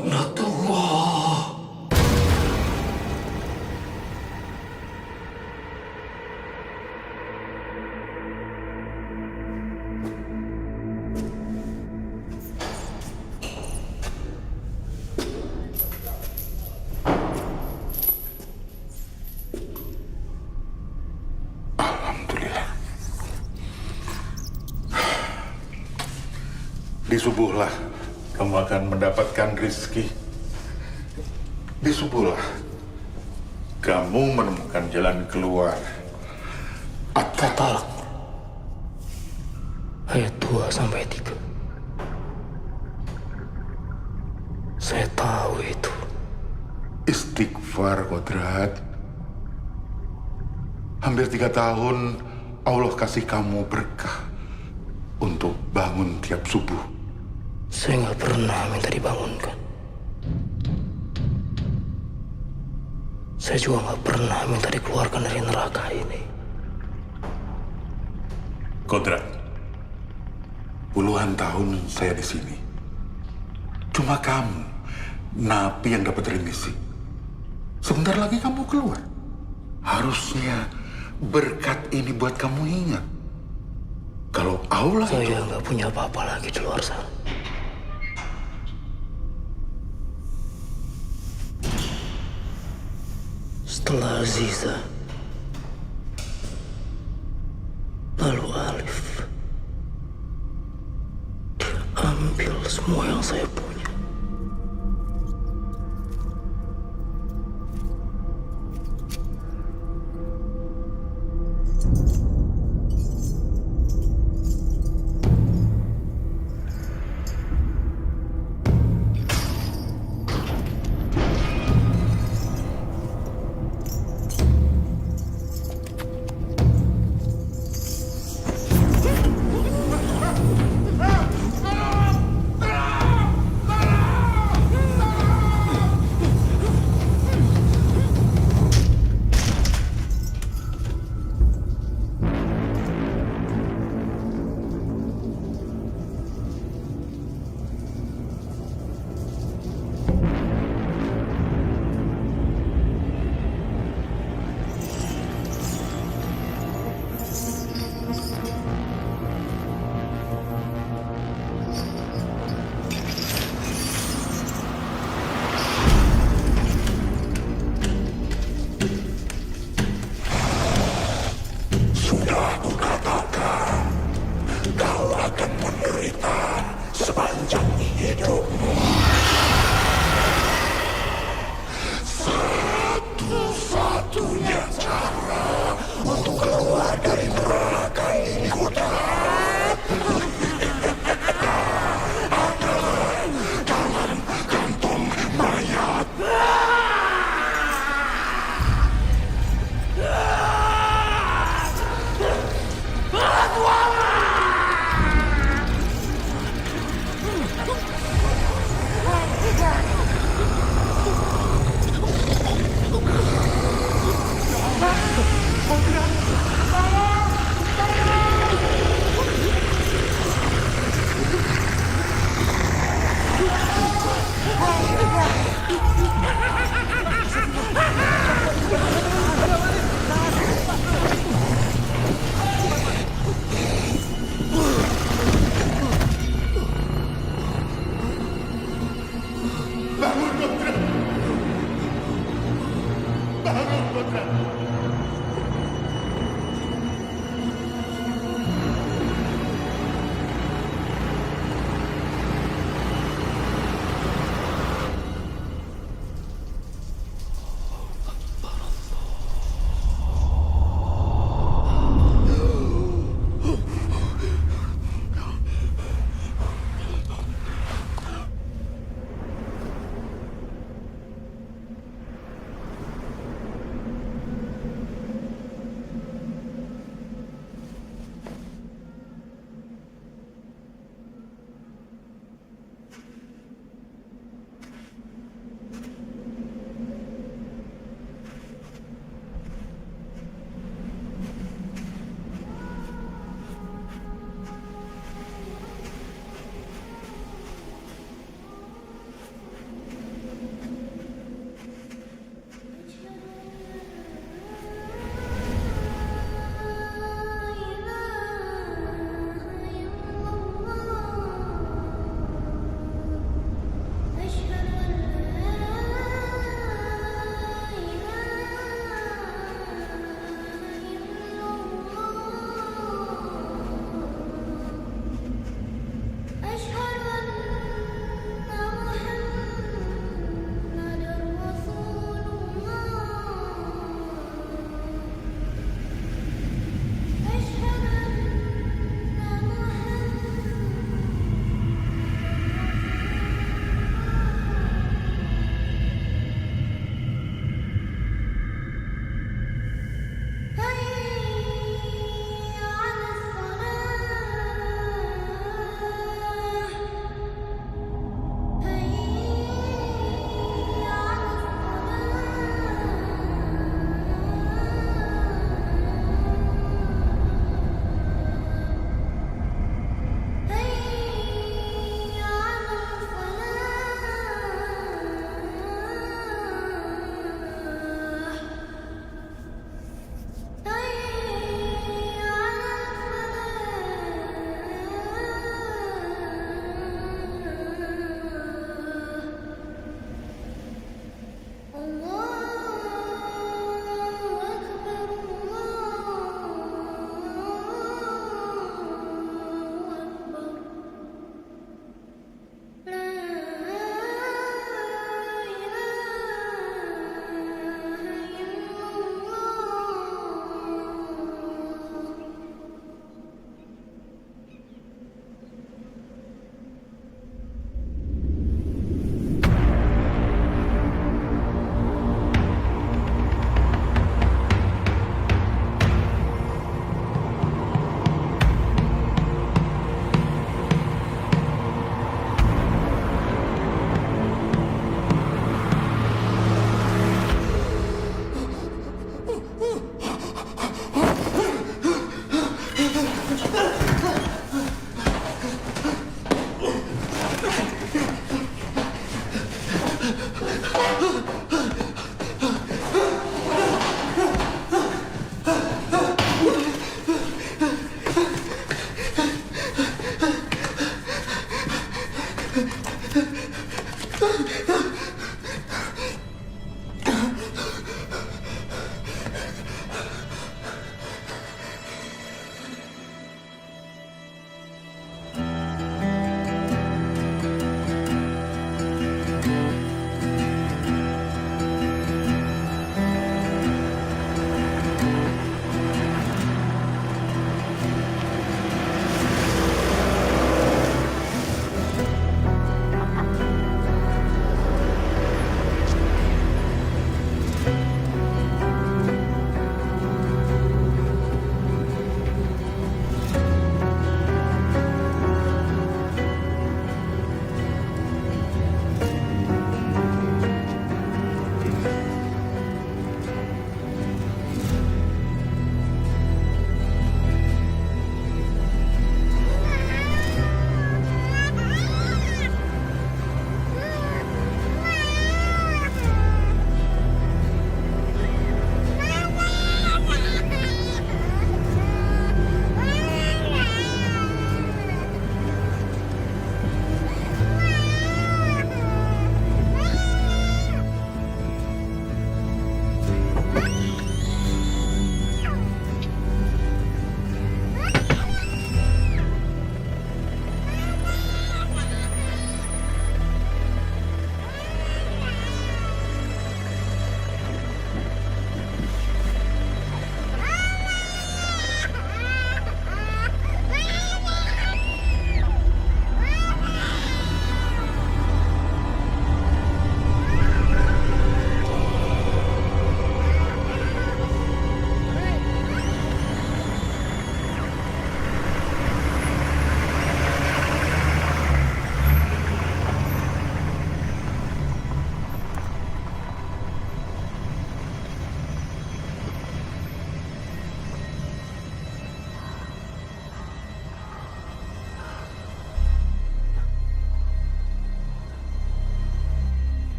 Laknatullah. Alhamdulillah. Di subuhlah kamu akan mendapatkan rezeki. Di subuhlah kamu menemukan jalan keluar. At-Talaq ayat 2-3. Saya tahu itu. Istighfar, Kodrat. Hampir 3 tahun Allah kasih kamu berkah untuk bangun tiap subuh. Saya nggak pernah minta dibangunkan. Saya juga nggak pernah minta dikeluarkan dari neraka ini. Kodrat, puluhan tahun saya di sini. Cuma kamu, napi yang dapat remisi. Sebentar lagi kamu keluar. Harusnya berkat ini buat kamu ingat. Kalau Allah Saya nggak punya apa-apa lagi di luar sana. Setelah Aziza, lalu Alif, dia ambil semua yang saya punya.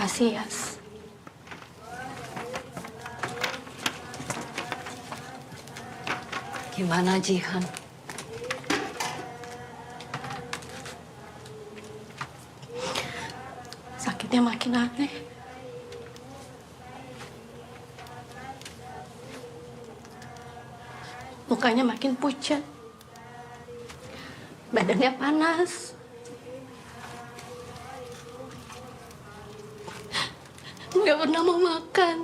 Makasih, Yas. Gimana, Jihan? Sakitnya makin aneh. Mukanya makin pucat. Badannya panas. Nggak pernah mau makan.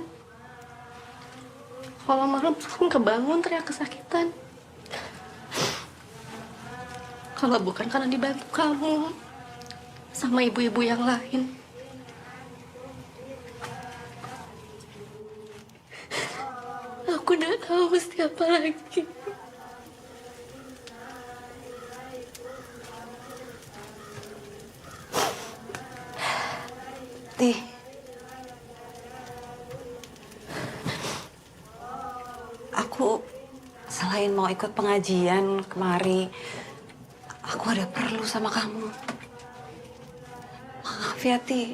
Kalau malam sering kebangun teriak kesakitan. Kalau bukan karena dibantu kamu sama ibu-ibu yang lain. Aku udah tahu mesti apa lagi. Tih. Aku selain mau ikut pengajian kemari, aku ada perlu sama kamu. Maaf ya, Ti.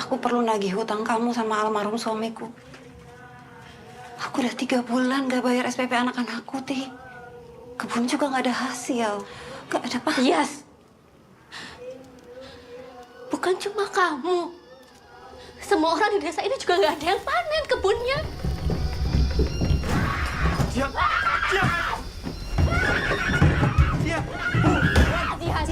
Aku perlu nagih hutang kamu sama almarhum suamiku. Aku udah 3 bulan gak bayar SPP anak-anakku, Ti. Kebun juga gak ada hasil. Gak ada apa. Yes. Bukan cuma kamu. Semua orang di desa ini juga nggak ada yang panen kebunnya. Siap! Siap! Siap! Jihan.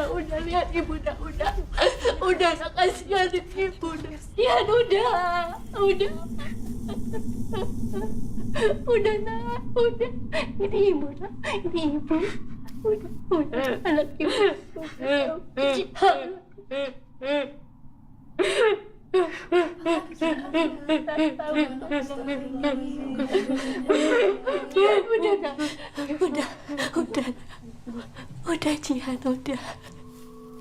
Udah, lihat ibu, udah, kasihan ibu, kasihan, udah, ini ibu, udah, anak ibu, udah, Jihan, udah.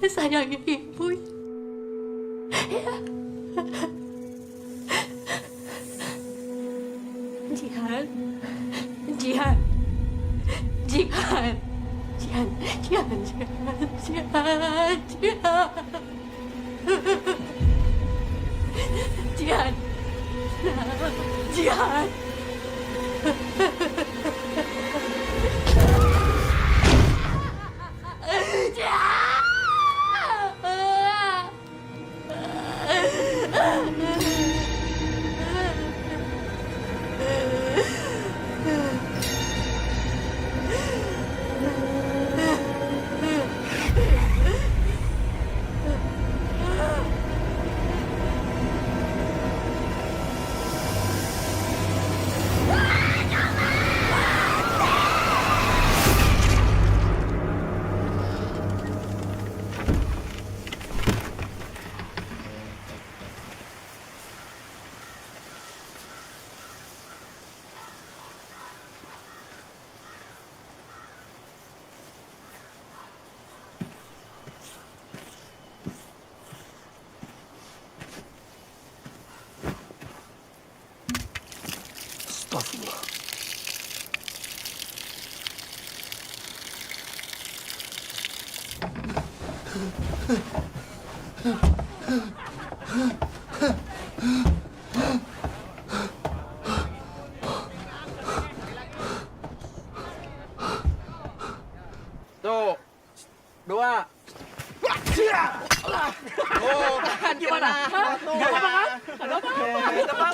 Sayangi ibu. Ya. Jihan. Astagfirullah. Tuh, 2. Oh, kan gimana?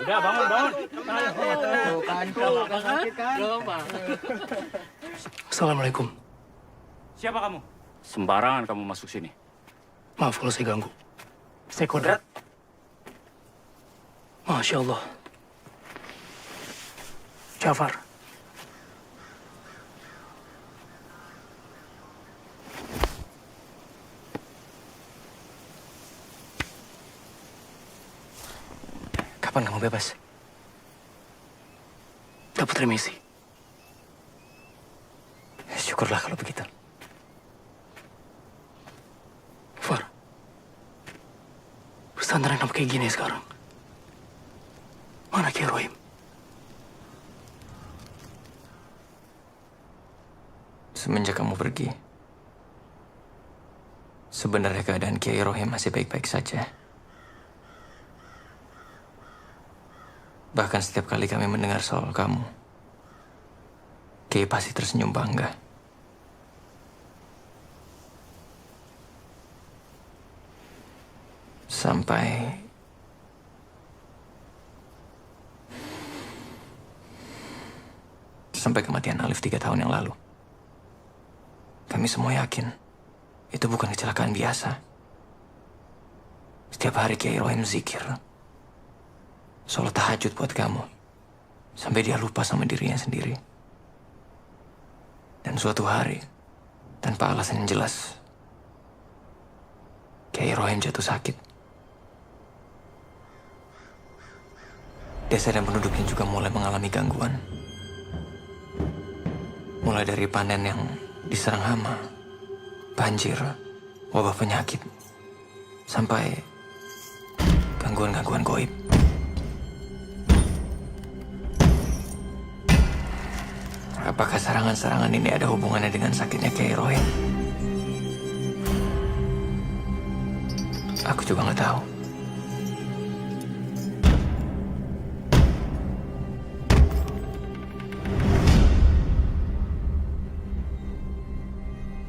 Gak apa-apa kan? Udah, bangun. Tuh kan, sakit kan? Assalamualaikum. Siapa kamu? Sembarangan kamu masuk sini. Maaf kalau saya ganggu. Saya Kodrat. Masya Allah. Jafar. Kapan kamu bebas? Dapat remisi. Syukurlah kalau begitu. Far. Pesantren apa kayak gini sekarang? Mana Kiai Rohim? Semenjak kamu pergi, sebenarnya keadaan Kiai Rohim masih baik-baik saja. Bahkan setiap kali kami mendengar soal kamu, Kiai pasti tersenyum bangga. Sampai kematian Alif 3 tahun yang lalu. Kami semua yakin itu bukan kecelakaan biasa. Setiap hari Kiai Rohim zikir, sholat tahajud buat kamu, sampai dia lupa sama dirinya sendiri. Dan suatu hari, tanpa alasan yang jelas, Kiai Rohim jatuh sakit. Desa dan penduduknya juga mulai mengalami gangguan. Mulai dari panen yang diserang hama, banjir, wabah penyakit, sampai gangguan-gangguan goib. Apakah serangan-serangan ini ada hubungannya dengan sakitnya Kiai Rohim? Aku juga nggak tahu.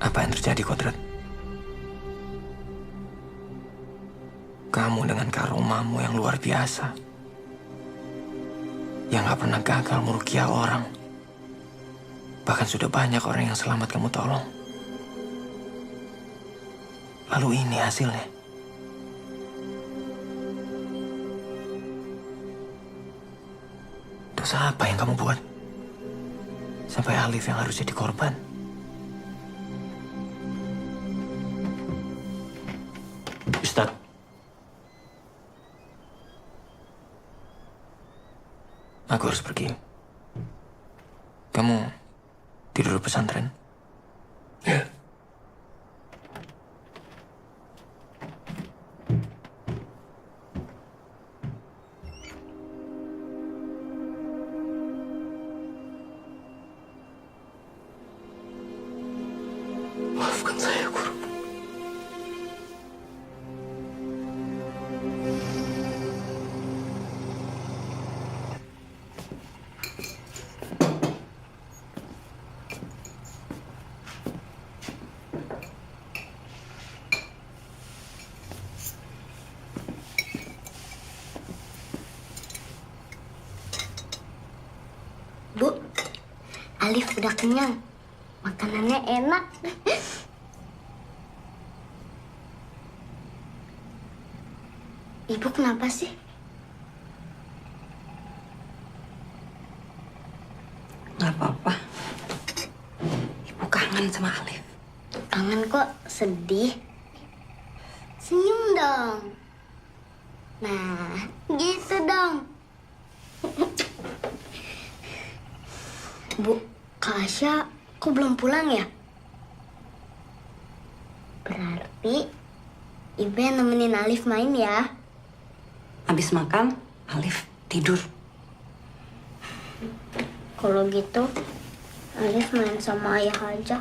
Apa yang terjadi, Kodrat? Kamu dengan karumamu yang luar biasa, yang gak pernah gagal meruqyah orang, bahkan sudah banyak orang yang selamat kamu tolong. Lalu ini hasilnya. Dosa apa yang kamu buat? Sampai Alif yang harus jadi korban. Ustaz, aku harus pergi. Kamu tidur di pesantren? Ya. Maafkan saya, Guru. Bu, Alif udah kenyang. Makanannya enak. Ibu kenapa sih? Gak apa-apa. Ibu kangen sama Alif. Kangen kok, sedih. Senyum dong. Nah, gitu dong. Bu, Kak Asya kok belum pulang ya? Berarti Ibu yang nemenin Alif main ya? Habis makan, Alif tidur. Kalau gitu, Alif main sama ayah aja.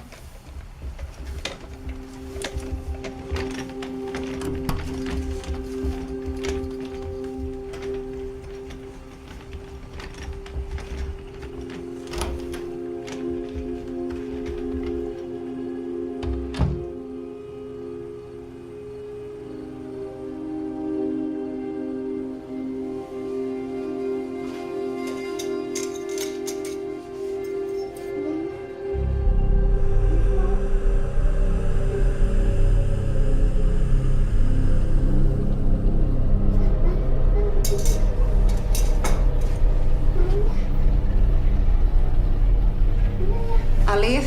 Alif,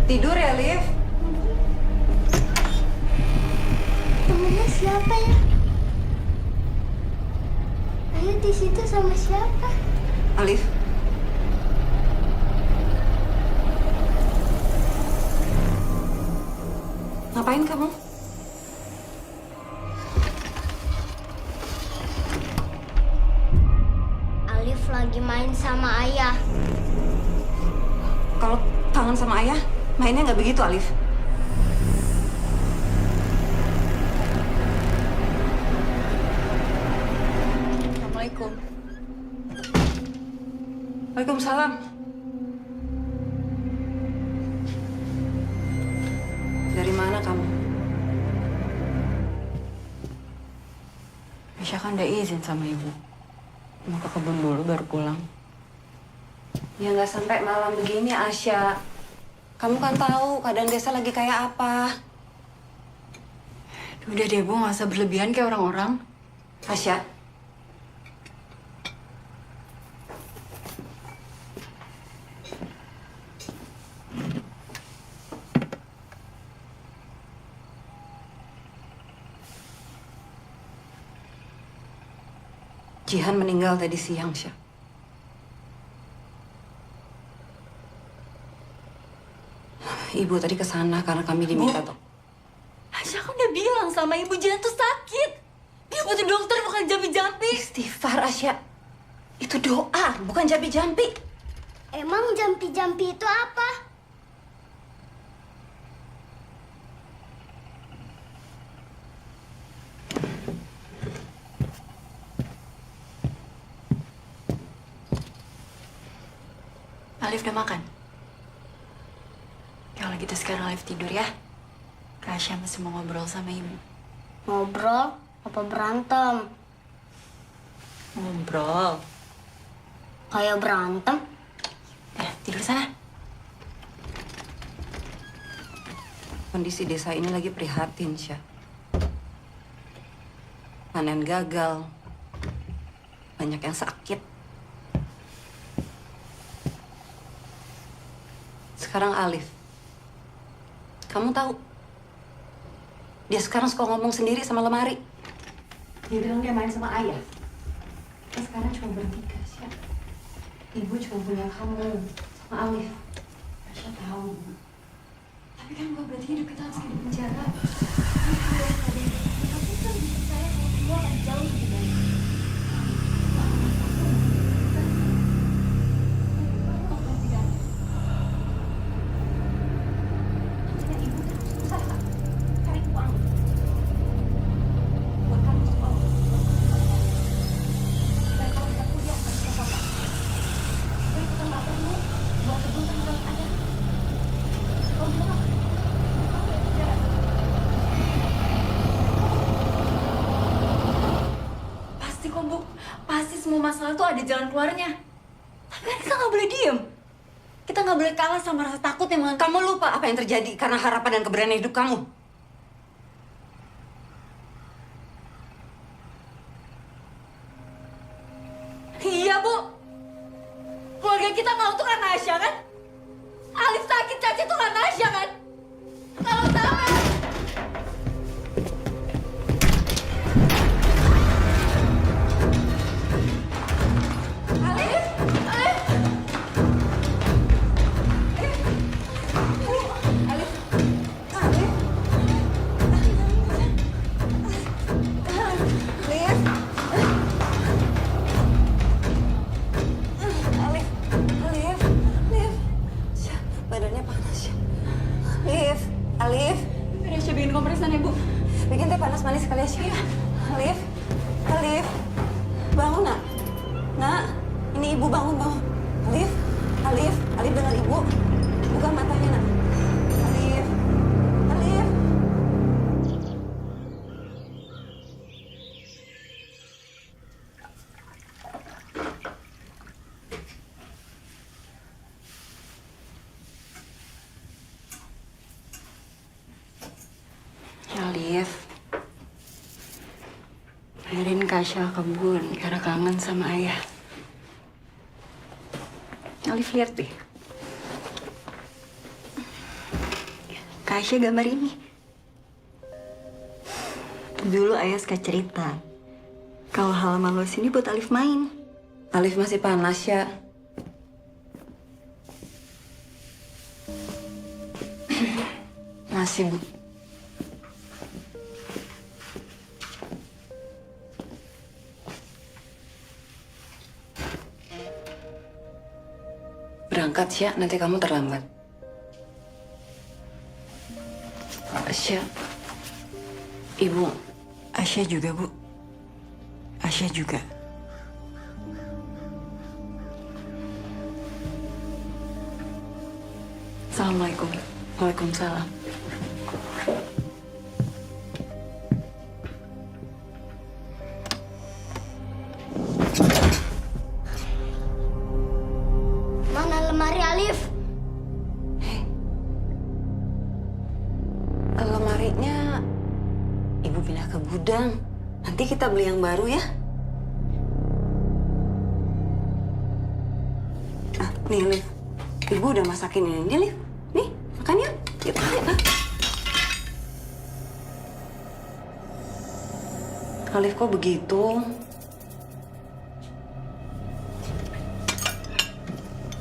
tidur ya, Alif? Temennya siapa ya? Ayo di situ sama siapa? Alif. Ngapain kamu? main sama ayah. Kalau kangen sama ayah, mainnya nggak begitu, Alif. Assalamualaikum. Waalaikumsalam. Dari mana kamu? Aisyah kan udah izin sama ibu. Mau ke kebun dulu baru pulang. Ya nggak sampai malam begini, Asya. Kamu kan tahu keadaan desa lagi kayak apa. Udah deh, Bu. Nggak usah berlebihan kayak orang-orang. Asya. Jihan meninggal tadi siang, Syah. Ibu tadi ke sana karena kami diminta tuh. Aisyah kan udah bilang sama ibu Jihan tuh sakit. Dia butuh dokter bukan jampi-jampi. Istighfar, Asya. Itu doa, bukan jampi-jampi. Emang jampi-jampi itu apa? Alif udah makan? Kalau gitu sekarang Alif tidur ya. Kasya masih mau ngobrol sama ibu. Ngobrol apa berantem? Ngobrol. Kayak berantem? Tidur sana. Kondisi desa ini lagi prihatin, Syah. Panen gagal. Banyak yang sakit. Sekarang Alif. Kamu tahu? Dia sekarang suka ngomong sendiri sama lemari. Dia bilang dia main sama ayah. Kita sekarang cuma bertiga, Syah. Ibu cuma punya kamu sama Alif. Asya tahu. Tapi kan bukan berarti hidup kita harus di penjara. Tapi kan saya kalau keluar akan jauh lebih baik. Pasti kok, Bu. Pasti semua masalah tuh ada jalan keluarnya. Tapi kan kita nggak boleh diem. Kita nggak boleh kalah sama rasa takut yang menganggap. Kamu lupa apa yang terjadi karena harapan dan keberanian hidup kamu. Iya, Bu. Keluarga kita nggak untuk karena Asya, kan? Alif sakit, Caci tuh karena Asya, kan? Kalau sampai... Alif! Alif! Badannya panas ya. Alif. Biar Asya bikin kompresan ya, Bu. Bikin teh panas manis sekali ya. Alif. Bangun, Nak. Nak, ini ibu bangun. Alif dengar ibu. Buka matanya, Nak. Alif. Alif. Biarin Kasya kebun karena kangen sama ayah. Alif lihat deh. Kasya gambar ini. Dulu ayah suka cerita. Kalau halaman luas ini buat Alif main. Alif masih panas ya. Masih, Bu. berangkat, Sya. Nanti kamu terlambat. Sya. Ibu. Asya juga, Bu. Asya juga. Assalamualaikum. Waalaikumsalam. Mana lemari Alif? Lemarinya Ibu pindah ke gudang. Nanti kita beli yang baru ya. Ah, nih, Liv. Ibu udah masakin ini, Liv. Nih, makan yuk. Yuk, yuk. Alif, kok begitu?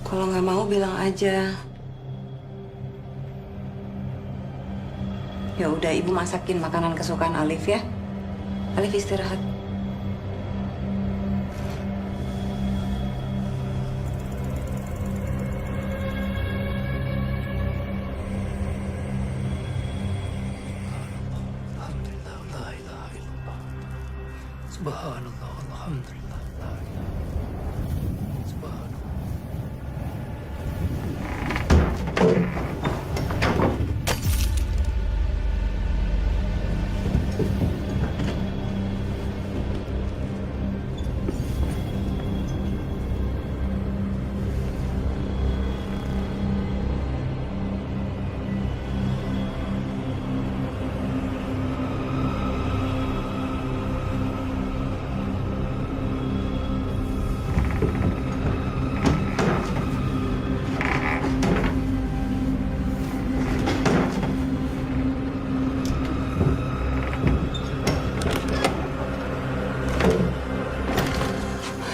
Kalau nggak mau bilang aja. Ya udah, Ibu masakin makanan kesukaan Alif ya. Alif istirahat. Alhamdulillah, la ilaha illallah. Subhanallah, alhamdulillah, la ilaha illallah. Subhanallah.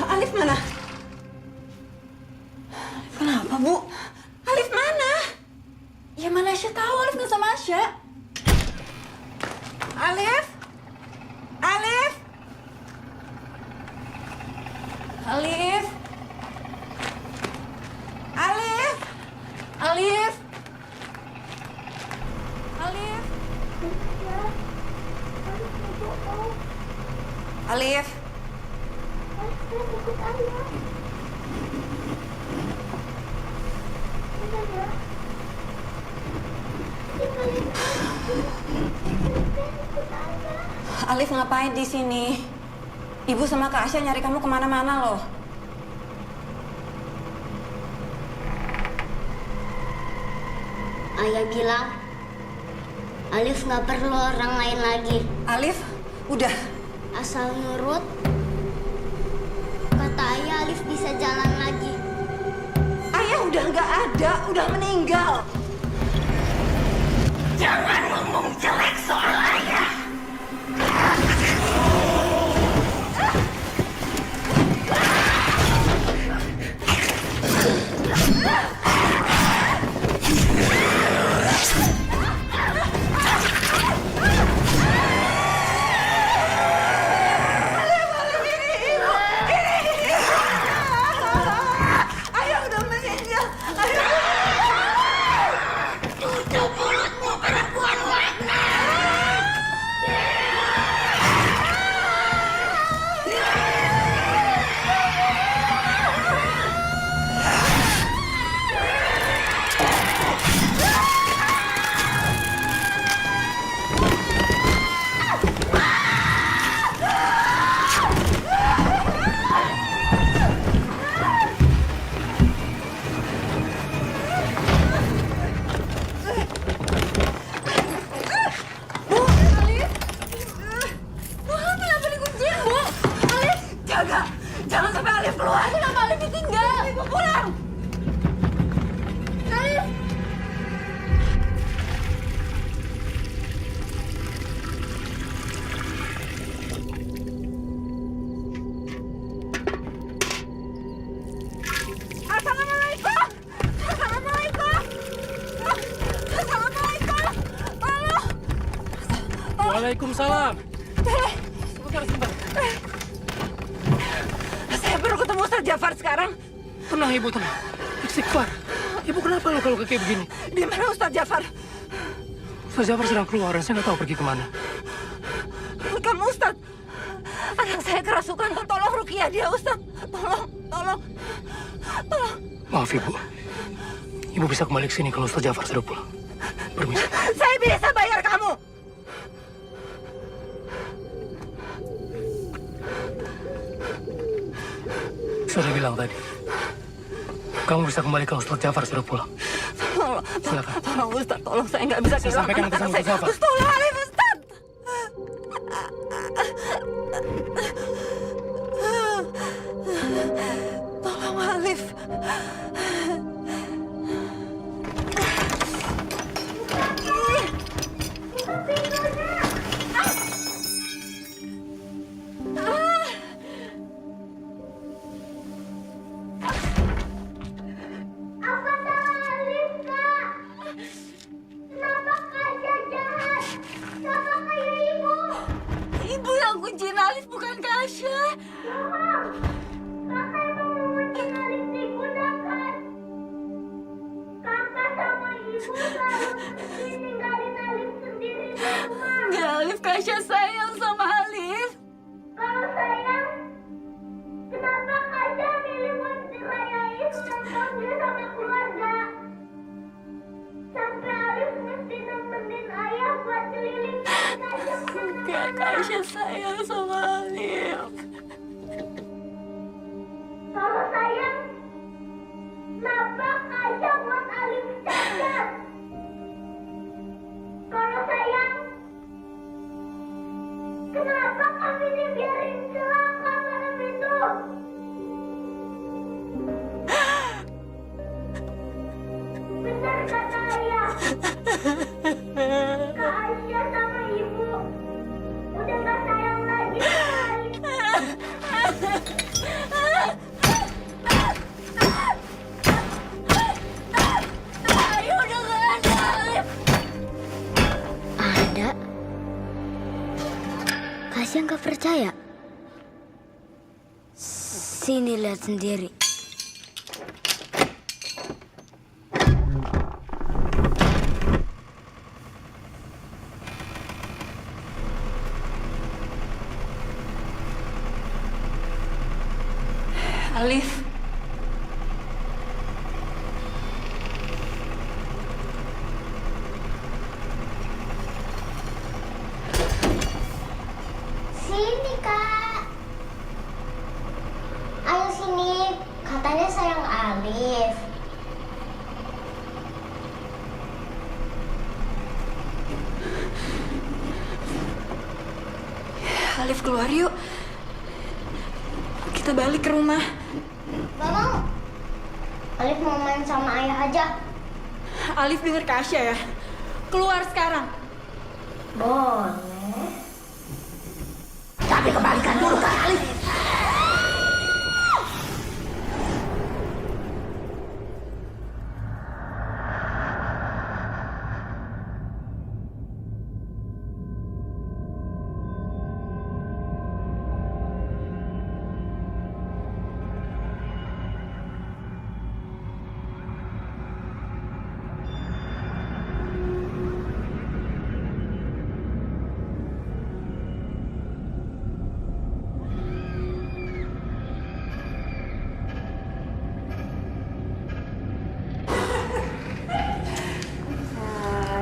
Alif mana? Kenapa, Bu? Alif mana? Ya mana Asya tahu Alif nggak sama Asya. Alif? Alif? Alif. Alif? Alif. Alif. Alif? Alif ngapain di sini? Ibu sama Kak Asya nyari kamu kemana-mana loh. Ayah bilang Alif nggak perlu orang lain lagi. Alif, udah. Asal nurut. Kata ayah Alif bisa jalan lagi. Ayah udah nggak ada, udah meninggal. Jangan ngomong jelek soal ayah. Ayah udah meninggal. Tutup mulutmu, perempuan mana? Jangan sampai Alif keluar. Kenapa Alif ditinggal? Ibu pulang. Alif. Assalamualaikum. Assalamualaikum. Assalamualaikum. Halo. Waalaikumsalam. Sebentar. Saya baru ketemu Ustaz Jafar sekarang. Tenang ibu, tenang. Istighfar. Ibu kenapa lo kalau kayak begini? Di mana Ustadz Jafar? Ustaz Jafar sedang keluar dan saya nggak tahu pergi kemana. Kamu Ustadz. Anak saya kerasukan. Tolong Rukiah dia Ustadz. Tolong. Maaf Ibu. Ibu bisa kembali ke sini kalau Ustaz Jafar sudah pulang. Permisi. Saya bisa bayar kamu. Sudah bilang tadi. Kamu bisa kembali kalau Ustaz Jafar sudah pulang. Silakan. Tolong Ustadz, tolong saya nggak bisa Saya sampaikan kehilangan pesan anak Ustaz Jafar. saya. Tolong Alif Ustadz. Tolong Alif. Apa salah Alif, Kak? Kenapa Kasya jahat? Sama kayak ibu. Ibu yang kunciin Alif, bukan Kasya. Bohong. Kakak emang mungkin Alif digunakan. Kakak sama ibu selalu ninggalin Alif sendiri di rumah. Enggak, Alif, Kasya sayang sama Alif. Kalau sayang, kenapa Kasya milih buat dirayain ulang tahun dia sama keluarga? Sampai Alif mesti nemenin ayah buat keliling Kasya kemana-mana. Enggak, Kasya sayang sama Alif. Kalau sayang, kenapa Kasya buat Alif cacat? Kalau sayang, kenapa kami dibiarin celaka malam itu? Benar kata ayah. Kak Aisyah sama ibu udah gak sayang lagi sama Alif. Ayo udah gak ada Alif. Ada? Kasih nggak percaya? Sini lihat sendiri. Alif. Sini, Kak. Ayo sini. Katanya sayang Alif. Alif keluar yuk. Kita balik ke rumah. Gak mau. Alif mau main sama ayah aja. Alif denger Kasya ya. Keluar sekarang. Boleh. Tapi kembalikan dulu ke Alif.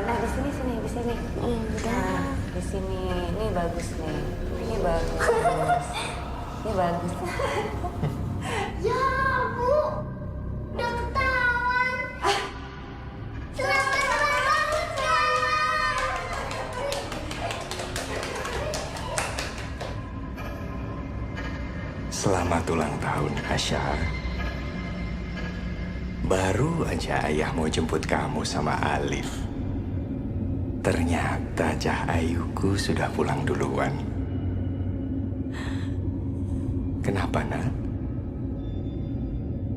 Nah, di sini. Nah, di sini. Ini bagus nih. Ini bagus. Ya, Bu. Udah ketahuan. Selamat ulang tahun, sayang. Selamat ulang tahun, Kasya. Baru aja ayah mau jemput kamu sama Alif. Ternyata Cah Ayuku sudah pulang duluan. Kenapa, nak?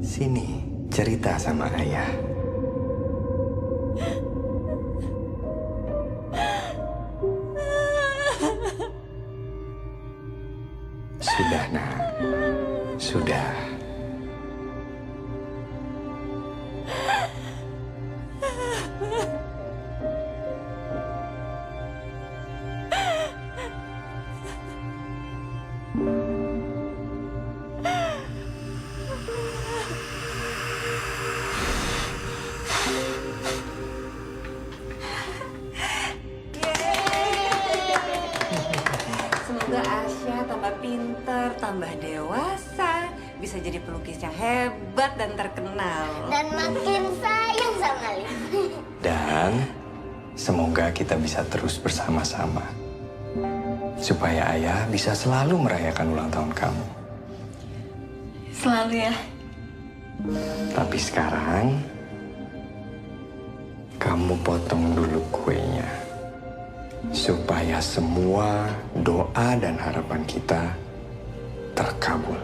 Sini, cerita sama ayah. Sudah, nak. Sudah. Semoga Asya tambah pinter, tambah dewasa, bisa jadi pelukis yang hebat dan terkenal. Dan makin sayang sama Alif. Dan semoga kita bisa terus bersama-sama. Supaya ayah bisa selalu merayakan ulang tahun kamu. Selalu ya. Tapi sekarang, kamu potong dulu kuenya. Supaya semua doa dan harapan kita terkabul.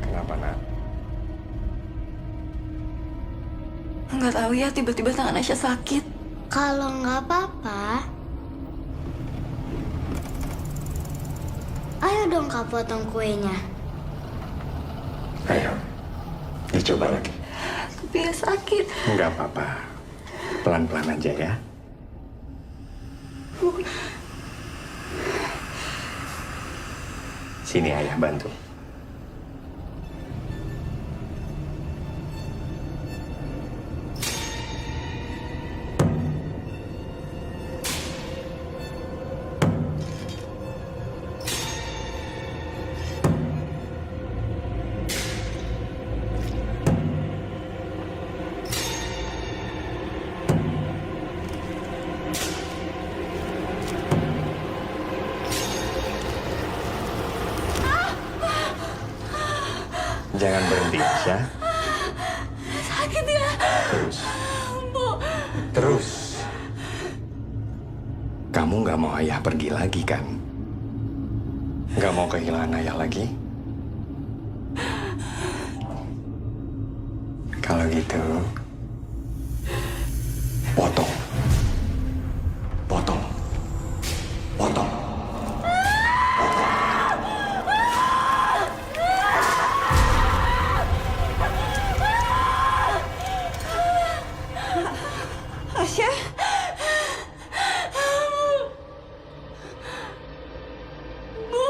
Kenapa, Nak? Nggak tahu ya, tiba-tiba tangan Asya sakit. Kalau nggak apa-apa, ayo dong Kak potong kuenya. Ayo, dicoba lagi. Tapi ya sakit. Nggak apa-apa. Pelan-pelan aja ya. Sini ayah bantu. Jangan berhenti, Asya. Sakit ya? Terus. Bu. Terus. Kamu nggak mau ayah pergi lagi, kan? Nggak mau kehilangan ayah lagi? Kalau gitu, potong. Potong. Potong. Asya? Bu.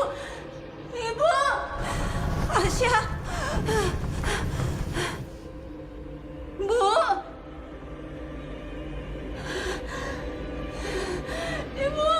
Ibu. Asya? Bu. Ibu.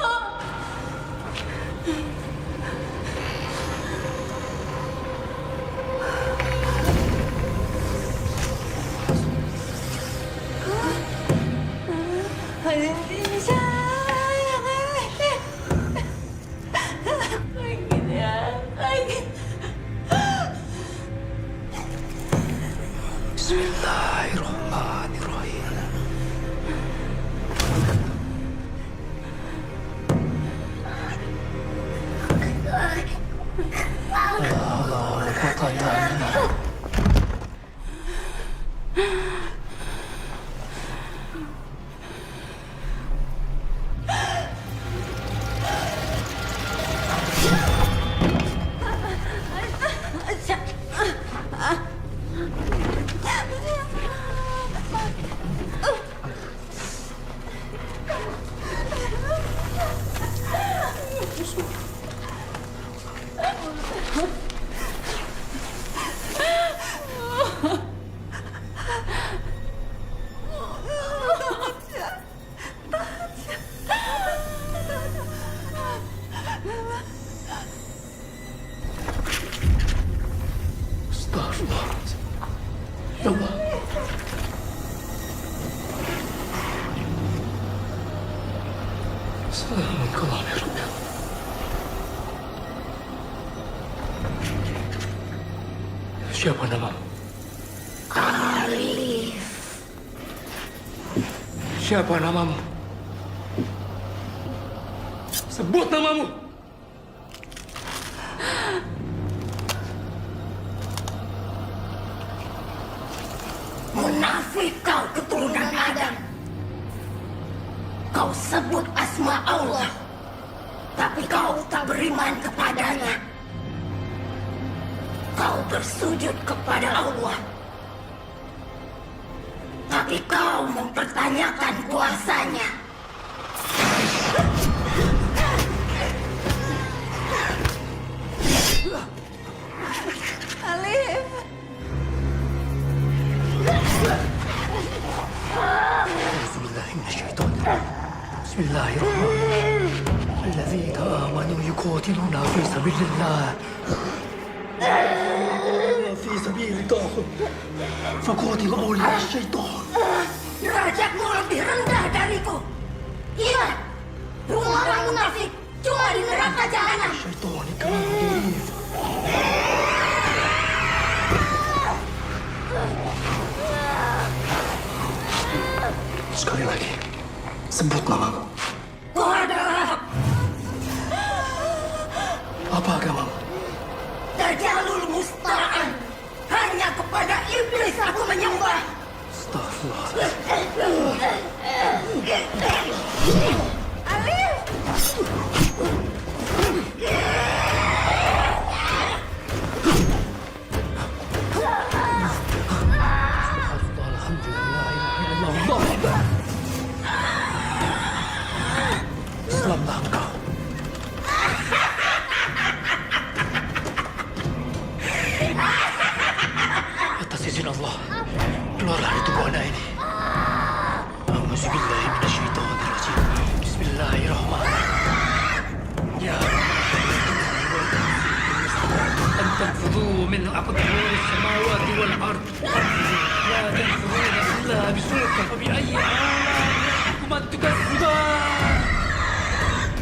Bismillahirrahmanirrahim. Astagfirullahaladzim. Ya Allah. Assalamualaikum warahmatullahi wabarakatuh. Siapa namamu? Alif. Siapa namamu? Sebut namamu. Munafik kau keturunan Adam. Kau sebut asma Allah, tapi kau tak beriman kepadanya. Kau bersujud kepada Allah. Tapi kau mempertanyakan kuasanya. Alif. Bismillahirrahmanirrahim. Alladzina amanu yuqatiluna fi sabilillah. Fi sabilillah. Faqatilu awliya syaitan. Derajatmu lebih rendah dariku. Ingat, rumah orang munafik cuma di neraka jahanam. Syaitan kadir. Sekali lagi, sebut namamu. Kau adalah Apa agamamu? Dajalul Musta'an. Hanya kepada iblis aku menyembah. Astagfirullah. Alif. Selamatlah engkau. Atas izin Allah, keluarlah dari tubuh anak ini. A'udzubillahi minasyaitonirrajim. Bismillahirrahmanirrahim. Ya أن تنفذوا من أقدار السماوات والأرض لا تنفذون إلا بسلطان فبأي آلاء ربكما تكذبان.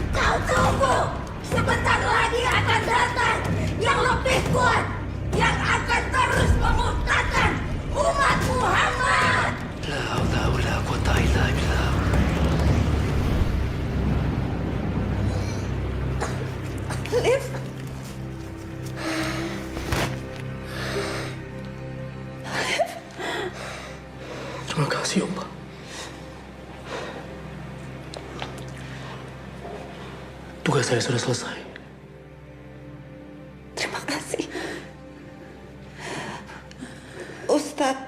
Kau tunggu. Sebentar lagi akan datang yang lebih kuat. Yang akan terus memurtadkan umat Muhammad. La haula wala quwwata illa billah. Alif. Terima kasih Allah. Tugas saya sudah selesai. Terima kasih. Ustadz.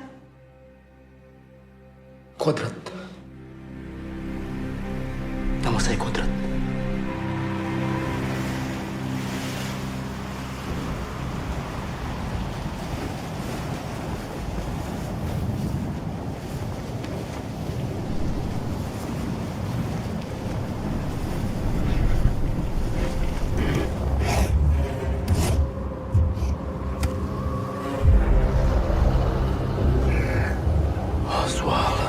Kodrat. Nama saya Kodrat. Suara.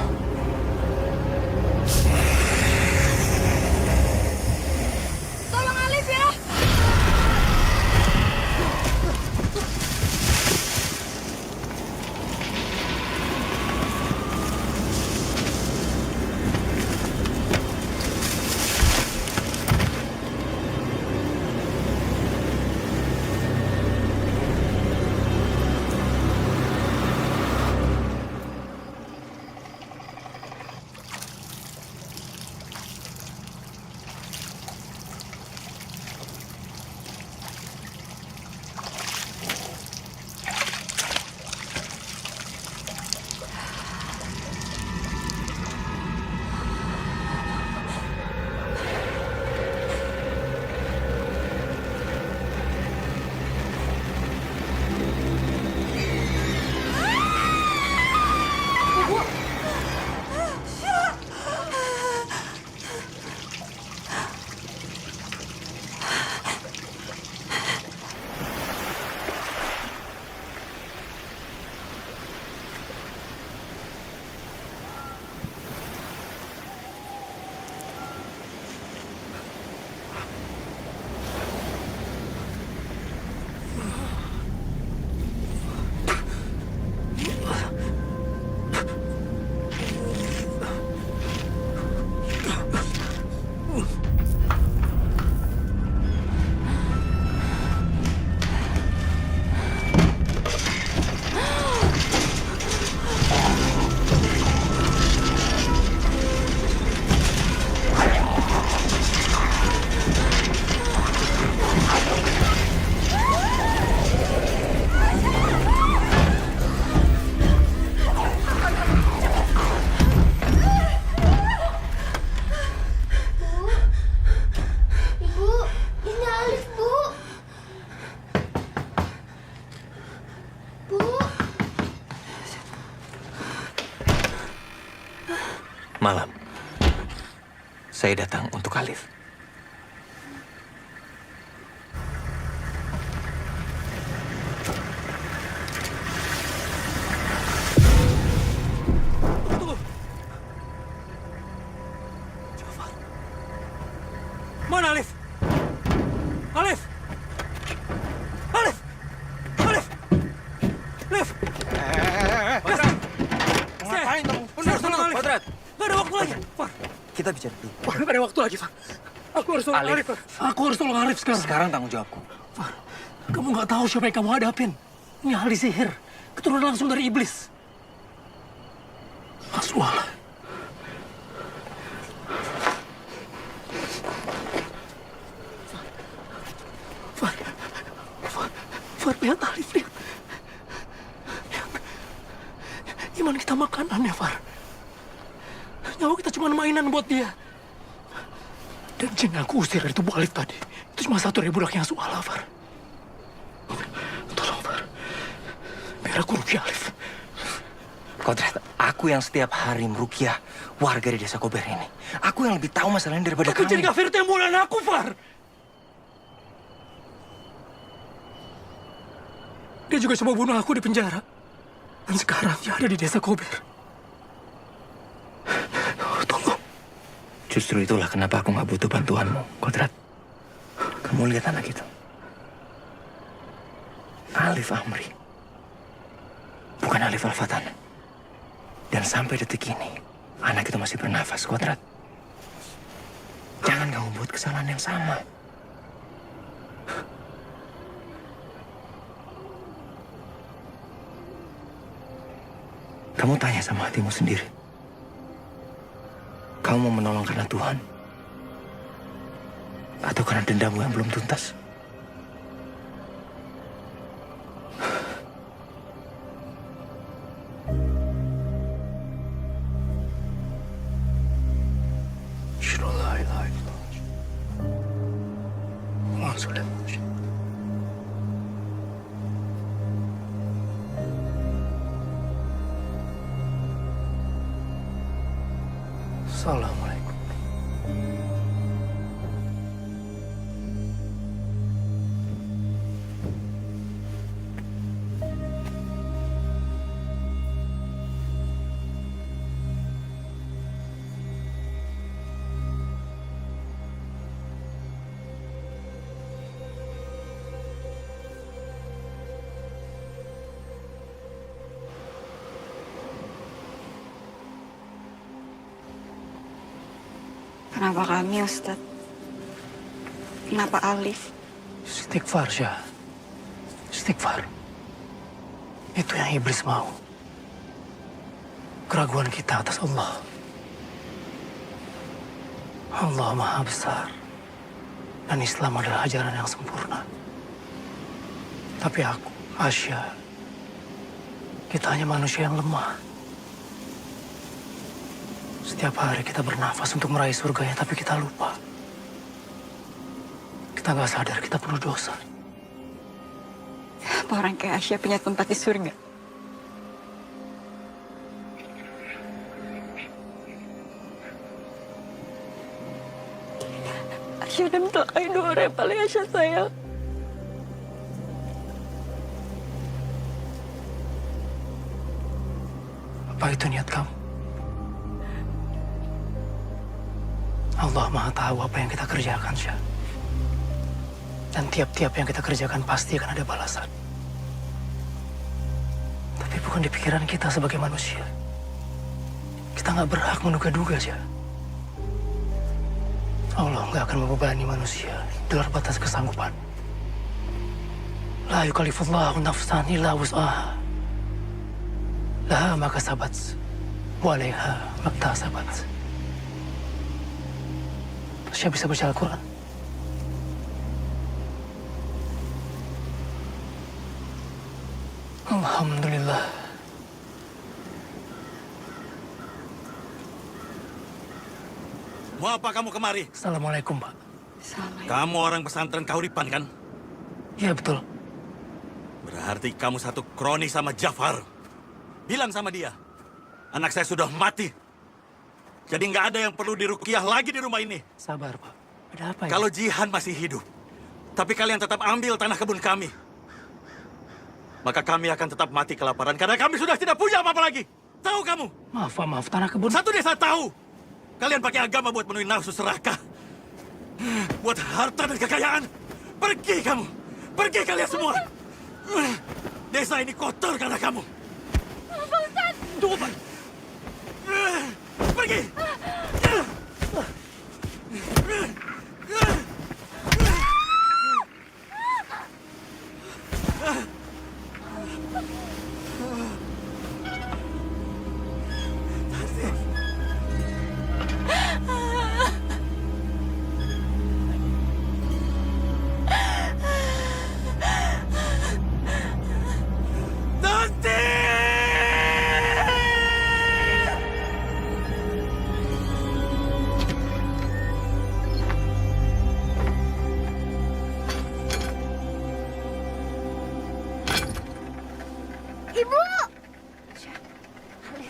Saya datang untuk Alif. Tunggu. Jafar. Mana Alif? Alif! Alif! Alif! Alif! Kodrat! Ngapain kamu? Tolong Alif. Kodrat! Gak ada waktu lagi. Far, Kita bicara dulu. Far, gak ada waktu lagi, Far. Aku harus tolong Alif. Alif, Far. Aku harus tolong Alif sekarang. Sekarang tanggung jawabku. Far, kamu gak tahu siapa yang kamu hadapin. Ini ahli sihir. Keturunan langsung dari iblis. Mas Wala. Far, Far, Far, lihat Alif, lihat. Iman kita makanannya, Far. Nyawa kita cuma mainan buat dia. Dan jin yang aku usir dari tubuh Alif tadi, itu cuma satu dari budaknya Suala, Far. Tolong, Far. Biar aku rugi Alif. Kodrat, aku yang setiap hari merukiah warga di desa Kober ini. Aku yang lebih tahu masalahnya daripada Aku kamu. jadi kafir tembulan aku, Far. Dia juga coba bunuh aku di penjara. Dan sekarang dia ada di desa Kober. Tolong. Justru itulah kenapa aku nggak butuh bantuanmu, Kodrat. Kamu lihat anak itu. Alif Amri. Bukan Alif Al-Fatan. Dan sampai detik ini, anak itu masih bernafas, Kodrat. Jangan kamu buat kesalahan yang sama. Kamu tanya sama hatimu sendiri. Kamu mau menolong karena Tuhan? Atau karena dendammu yang belum tuntas? Assalamualaikum. Kenapa kami, Ustadz? Kenapa Alif? Istighfar, Syah. Istighfar. Itu yang iblis mau. Keraguan kita atas Allah. Allah Maha Besar. Dan Islam adalah ajaran yang sempurna. Tapi aku, Asya, kita hanya manusia yang lemah. Setiap hari kita bernafas untuk meraih surganya, tapi kita lupa. Kita nggak sadar kita penuh dosa. Apa orang kayak Asya punya tempat di surga? Asya udah mencelakai dua orang yang paling Asya sayang. Apa itu niat kamu? Allah Maha tahu apa yang kita kerjakan, Syah. Dan tiap-tiap yang kita kerjakan pasti akan ada balasan. Tapi bukan di pikiran kita sebagai manusia. Kita nggak berhak menduga-duga, Syah. Allah nggak akan membebani manusia di luar batas kesanggupan. La yukallifullahu nafsan illa wus'aha. Laha ma kasabat wa 'alaiha ma iktasabat. Siapa bisa baca Al-Quran? Alhamdulillah. Mau apa kamu kemari? Assalamualaikum, Pak. Kamu orang pesantren Kahuripan, kan? Iya, betul. Berarti kamu satu kroni sama Jafar. Bilang sama dia, anak saya sudah mati. Jadi nggak ada yang perlu diruqyah lagi di rumah ini. Sabar, Pak. Ada apa ya? Kalau Jihan masih hidup, tapi kalian tetap ambil tanah kebun kami, maka kami akan tetap mati kelaparan karena kami sudah tidak punya apa-apa lagi. Tahu kamu? Maaf, Pak, maaf. Tanah kebun... Satu desa tahu. Kalian pakai agama buat memenuhi nafsu serakah. Buat harta dan kekayaan. Pergi kamu. Pergi kalian semua. Desa ini kotor karena kamu. Pak Ustadz! Tunggu, Pak. Pergi. Ibu!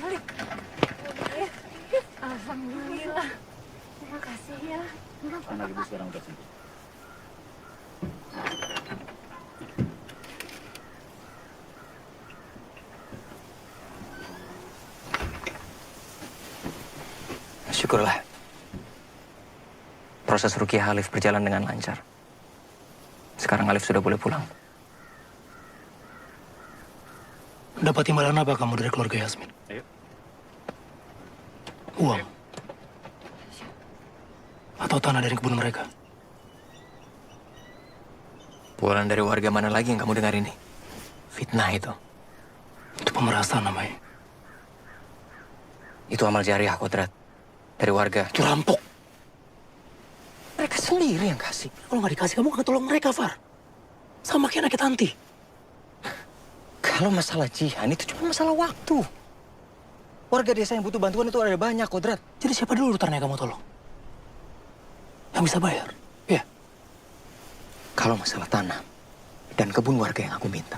Alif. Alhamdulillah. Terima kasih ya. Anak ibu sekarang udah sembuh. Syukurlah. Proses ruqyah Alif berjalan dengan lancar. Sekarang Alif sudah boleh pulang. Dapat imbalan apa kamu dari keluarga Yasmin? Ayo. Uang? Atau tanah dari kebun mereka? Pukulan dari warga mana lagi yang kamu dengar ini? Fitnah itu. Itu pemerasan namanya. Itu amal jariah, Kodrat. Dari warga. Itu rampok. Mereka sendiri yang kasih. Kalau nggak dikasih, kamu akan tolong mereka, Far. Sama kayak anaknya Tanti. Kalau masalah Jihan itu cuma masalah waktu. Warga desa yang butuh bantuan itu ada banyak, Kodrat. Jadi siapa dulu ternyata kamu tolong? Yang bisa bayar? Ya. Kalau masalah tanah dan kebun warga yang aku minta,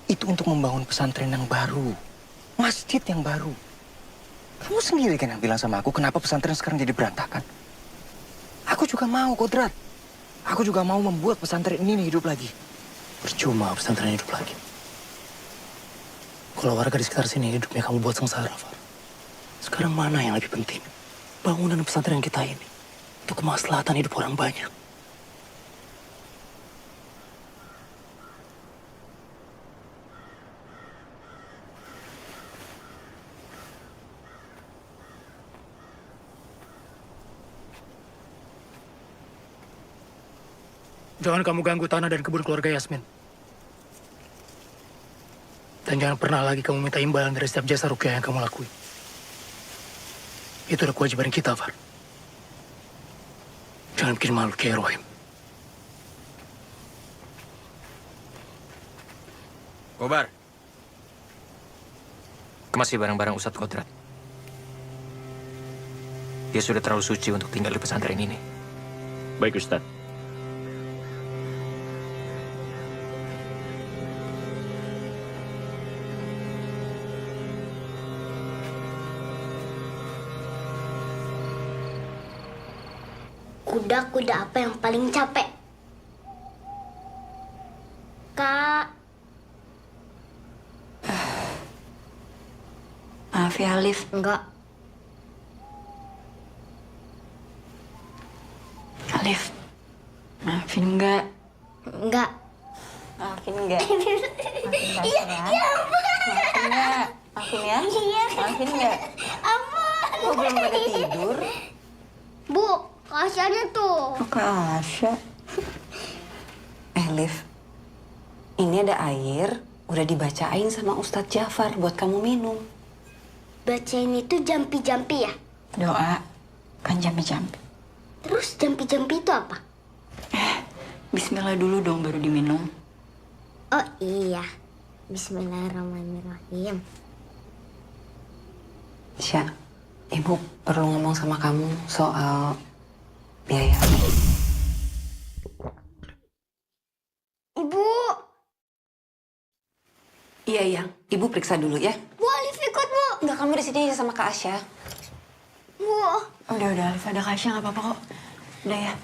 itu untuk membangun pesantren yang baru. Masjid yang baru. Kamu sendiri kan yang bilang sama aku, kenapa pesantren sekarang jadi berantakan? Aku juga mau, Kodrat. Aku juga mau membuat pesantren ini hidup lagi. Percuma pesantren hidup lagi. Kalau warga di sekitar sini hidupnya kamu buat sengsara, Far. Sekarang mana yang lebih penting? Bangunan pesantren kita ini. Untuk kemaslahatan hidup orang banyak. Jangan kamu ganggu tanah dan kebun keluarga Yasmin. Dan jangan pernah lagi kamu minta imbalan dari setiap jasa ruqyah yang kamu lakuin. Itu udah kewajiban kita, Far. Jangan bikin malu kayak Rohim. Kobar. Kemasi barang-barang Ustadz Kodrat. Dia sudah terlalu suci untuk tinggal di pesantren ini. Baik, Ustadz. Kuda-kuda apa yang paling capek? Kak. Maaf ya, Alif. Enggak. Alif. Maafin enggak? Enggak. Maafin enggak? Iya, iya, Maafin enggak? Maafin ya? Iya. Maafin enggak? Ampun. Kok belum pada tidur? Bu, kasihannya tuh. Oh, Kak Asya. Alif, ini ada air, udah dibacain sama Ustadz Jafar buat kamu minum. Bacain itu jampi-jampi ya? Doa, kan jampi-jampi. Terus jampi-jampi itu apa? Bismillah dulu dong, baru diminum. Oh iya. Bismillahirrahmanirrahim. Sya, Ibu perlu ngomong sama kamu soal biaya. Ibu. Iya. Ibu periksa dulu ya. Bu, Alif ikut, Bu. Enggak, kamu di sini aja sama Kak Asya. Bu. Udah, Alif, ada Kasya nggak apa-apa kok. Udah ya.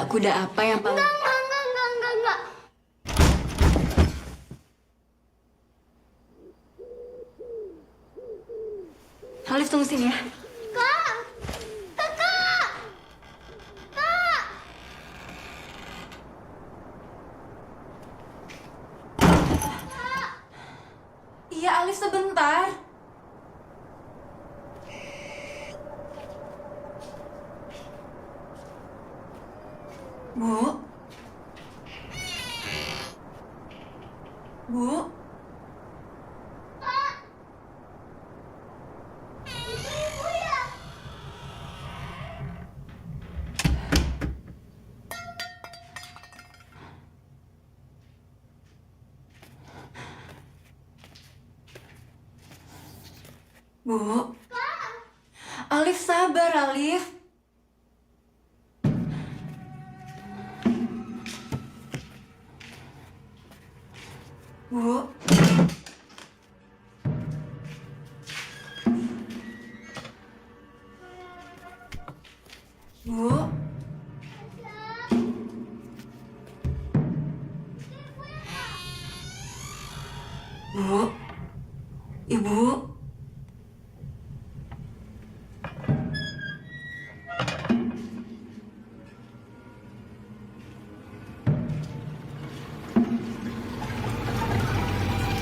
Kuda apa yang paling... Enggak. Alif, tunggu sini ya. Kakak! Iya, Alif, sebentar. Bu? Bu? Ibu ya? Bu? Alif, sabar, Alif. Bu? Bu? Ibu.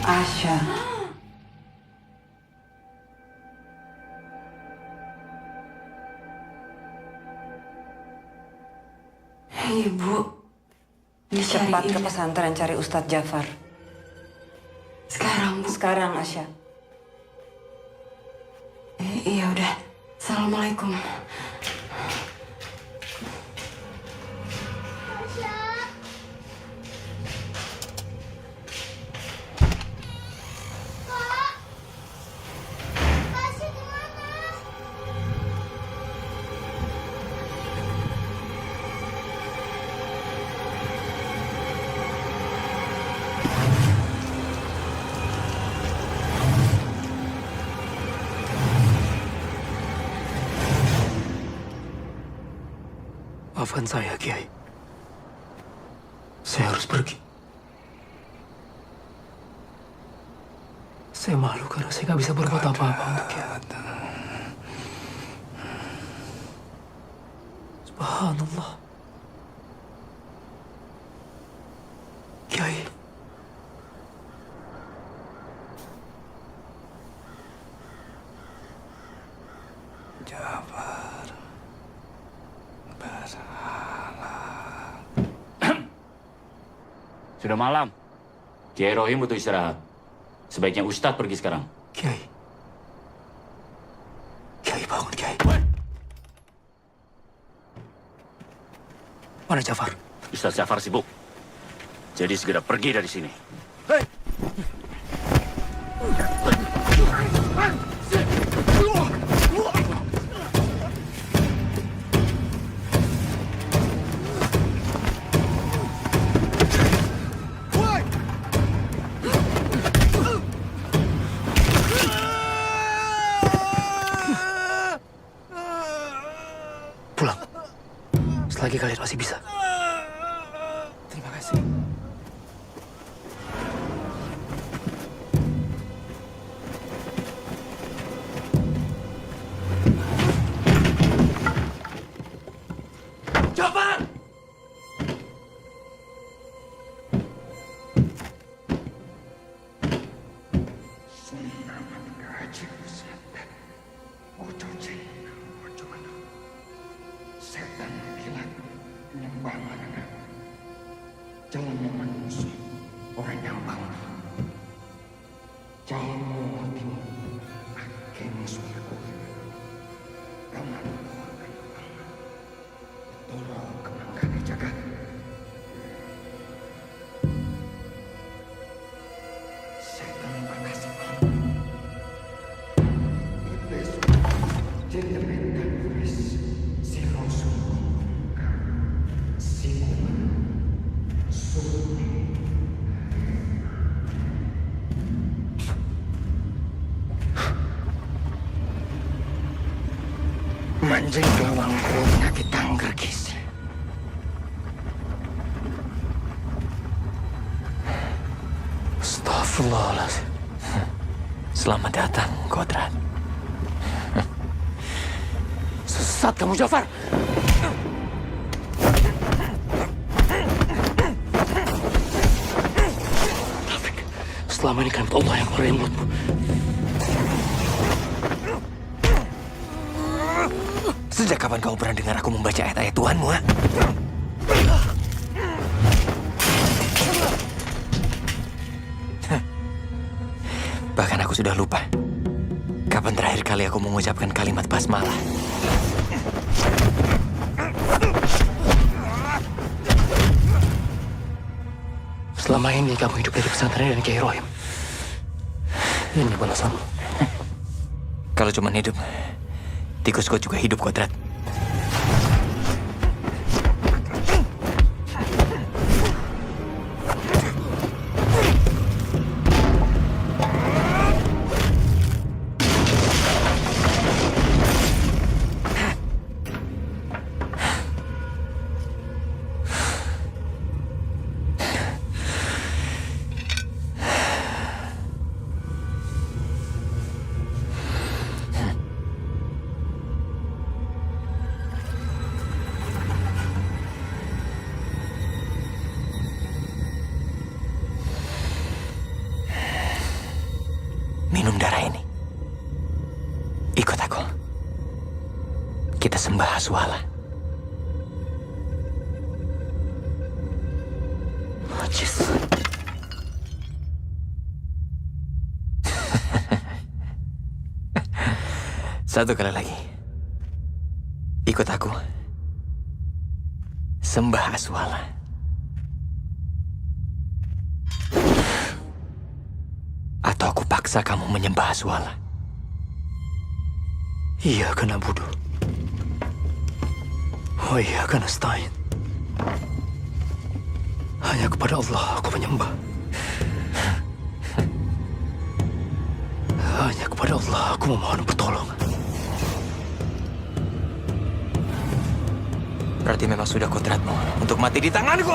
Asya. Ibu. Cepat ke pesantren cari Ustadz Jafar. Sekarang, Bu. Sekarang, Asya. Iya udah. Assalamualaikum. Maafkan saya, Kiai. Saya harus pergi. Saya malu karena saya nggak bisa berbuat apa-apa untuk Kiai. Subhanallah. Kiai. Jafar. Sudah malam. Kiai Rohim butuh istirahat. Sebaiknya Ustadz pergi sekarang. Kiai. Kiai bangun, Kiai. Mana Jafar? Ustadz Jafar sibuk. Jadi segera pergi dari sini. Pulang. Selagi kalian masih bisa. Terima kasih. Jafar! Setan kilat menyembah mana? Jangan manusia orang yang bangga. Jangan mewakili akhir musuhku. Kamu tolong kemangkani jaga. Setan makasih. Iblis jenderal iblis. Manjing kelawangku penyakit tangger gizi. Astagfirullahaladzim. Selamat datang, Kodrat. Sesat kamu, Jafar. Taufik, selama ini kalimat Allah yang keluar dari mulutmu. Sejak kapan kamu pernah dengar aku membaca ayat-ayat Tuhanmu, ha? Bahkan aku sudah lupa. Kapan terakhir kali aku mengucapkan kalimat basmalah? Selama ini kamu hidup dari pesantren dan Kiai Rohim. Ini balasanmu. Kalau cuma hidup, tikus kau juga hidup, Kodrat. kita sembah Aswala. Najis. Satu kali lagi. Ikut aku. Sembah Aswala. Atau aku paksa kamu menyembah Aswala. Iya kena budu. Oh iya kena stain. Hanya kepada Allah aku menyembah. Hanya kepada Allah aku memohon pertolongan. Berarti memang sudah kodratmu untuk mati di tanganku.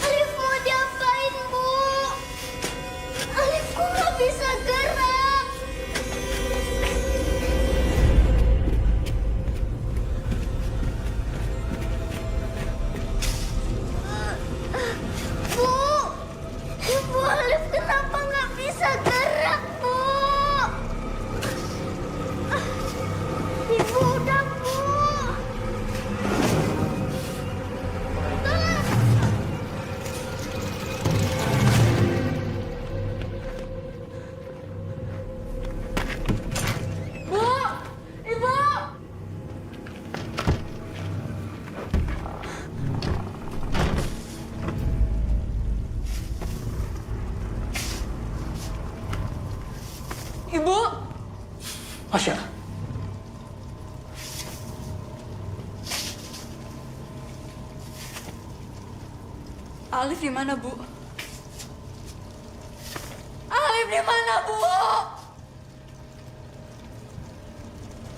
Alif mau diapain, Bu? Alif kok nggak bisa gerak? Bu, Ibu Alif kenapa nggak bisa gerak, Bu? Ibu udah, Bu. Bu! Ibu! Ibu! Asya, Alif di mana, Bu? Alif di mana, Bu?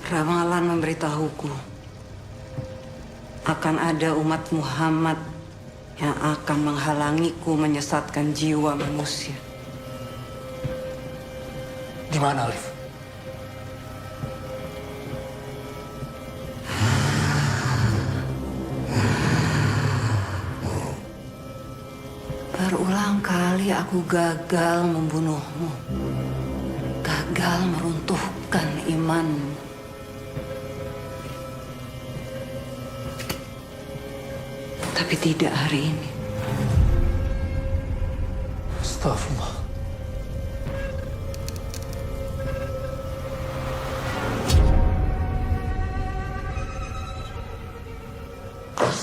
Ramalan memberitahuku akan ada umat Muhammad yang akan menghalangiku menyesatkan jiwa manusia. di mana Alif? Berulang kali aku gagal membunuhmu. Gagal meruntuhkan imanmu. Tapi tidak hari ini. Astagfirullah.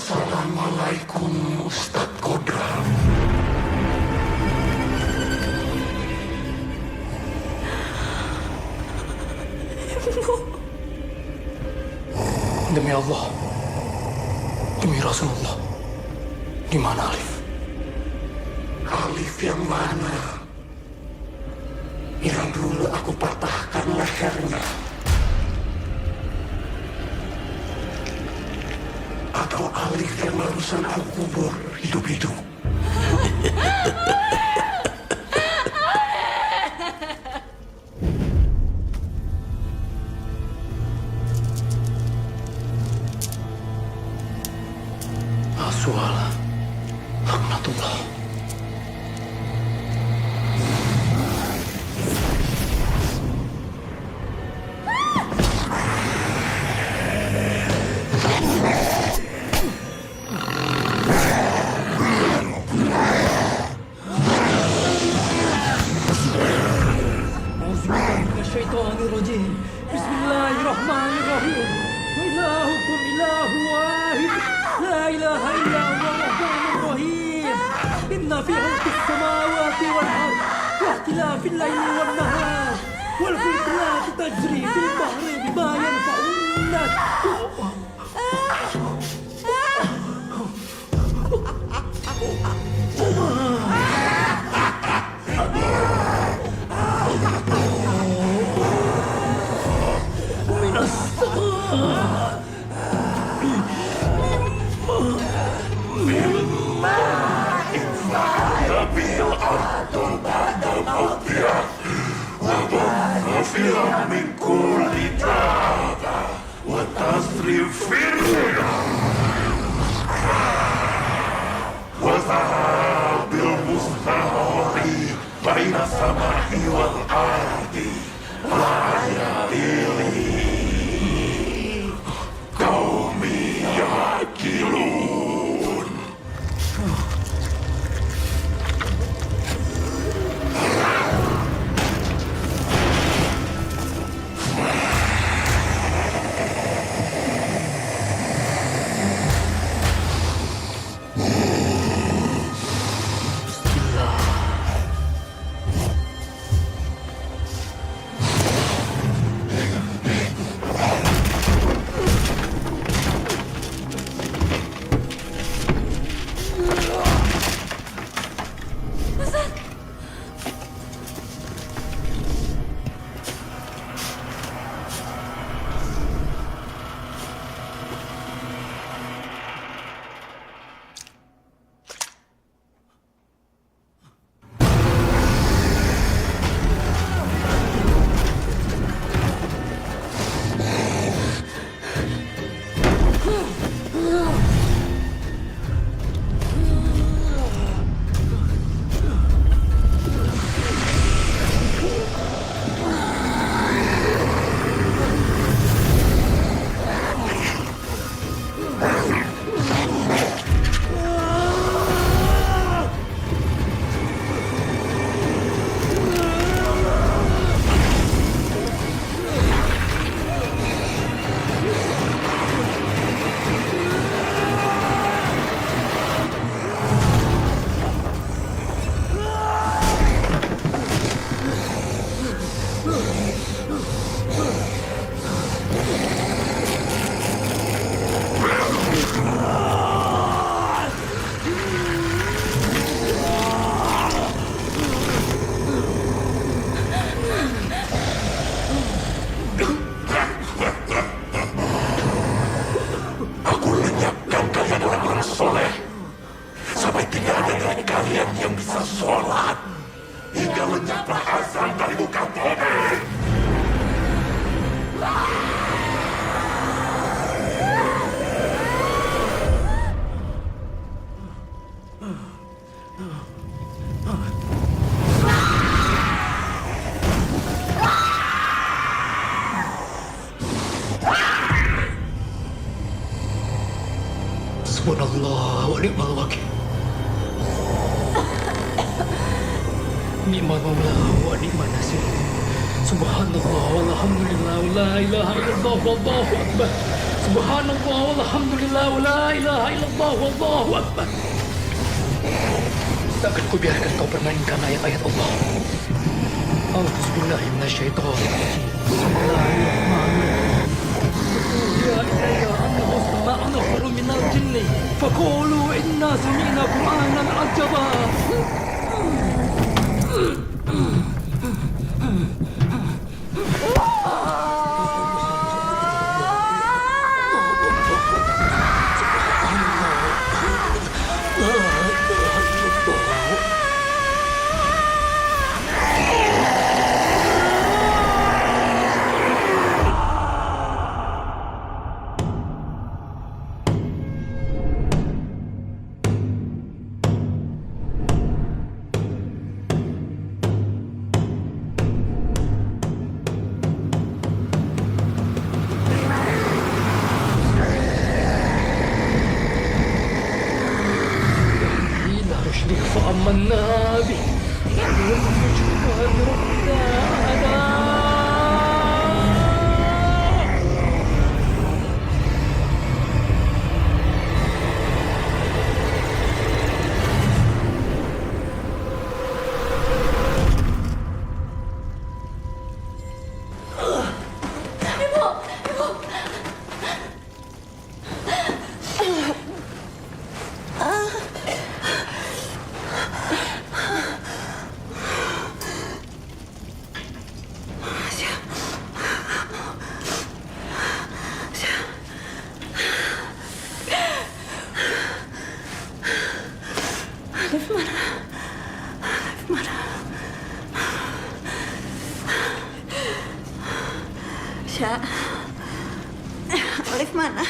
Seorang Allah, demi Rasulullah, di mana Alif? Alif yang mana? Yang dulu aku patahkan lehernya. Atau Alif yang barusan aku kubur hidup-hidup. Aswala, laknatullah. Bismillahirrahmanirrahim. Ilahukum ilahu wahid. La ilaha illa huwa rahmanur rahim. Inna fi khalqis samawati wal ard wa ikhtilafil layli wan nahar wal fulki allati tajri fil bahri bima yanfa'un nas. فيها من كل دابة وتصرف الرياح وذهاب المستمر بين السماء والأرض وآيات قوم يعقلون. Subhanallah wa ni'mal wakil. Ni'mal maula wa ni'mal nasir. Subhanallah walhamdulillah wa la ilaha illallah wallahu akbar. Subhanallah walhamdulillah wa la ilaha illallah wallahu akbar. Takkan ku biarkan kau permainkan ayat-ayat Allah. A'udzubillahi minasyaitonir rajim. Bismillahirrahmanirrahim. Ya ilaha نفر من الجن فقولوا إنا سمعنا قرآنا عجبا. فأمنا به ونرجوك ربنا. Sya, Alif mana?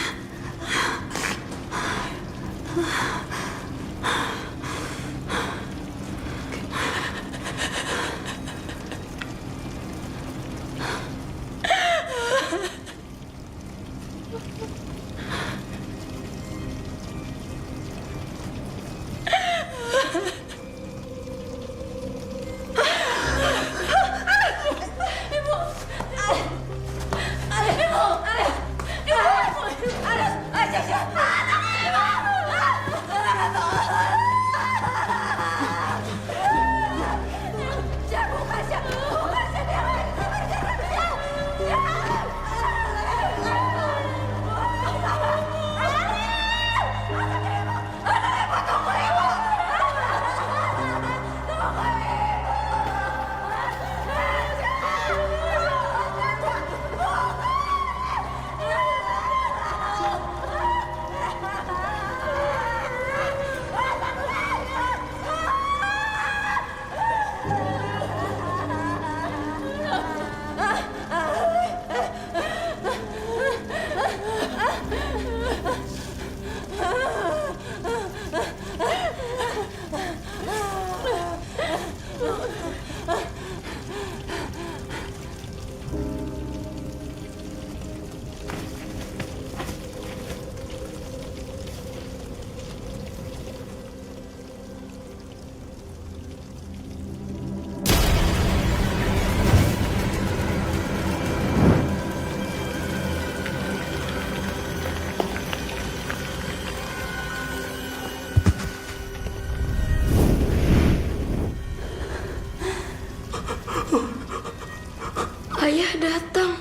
Ayah datang.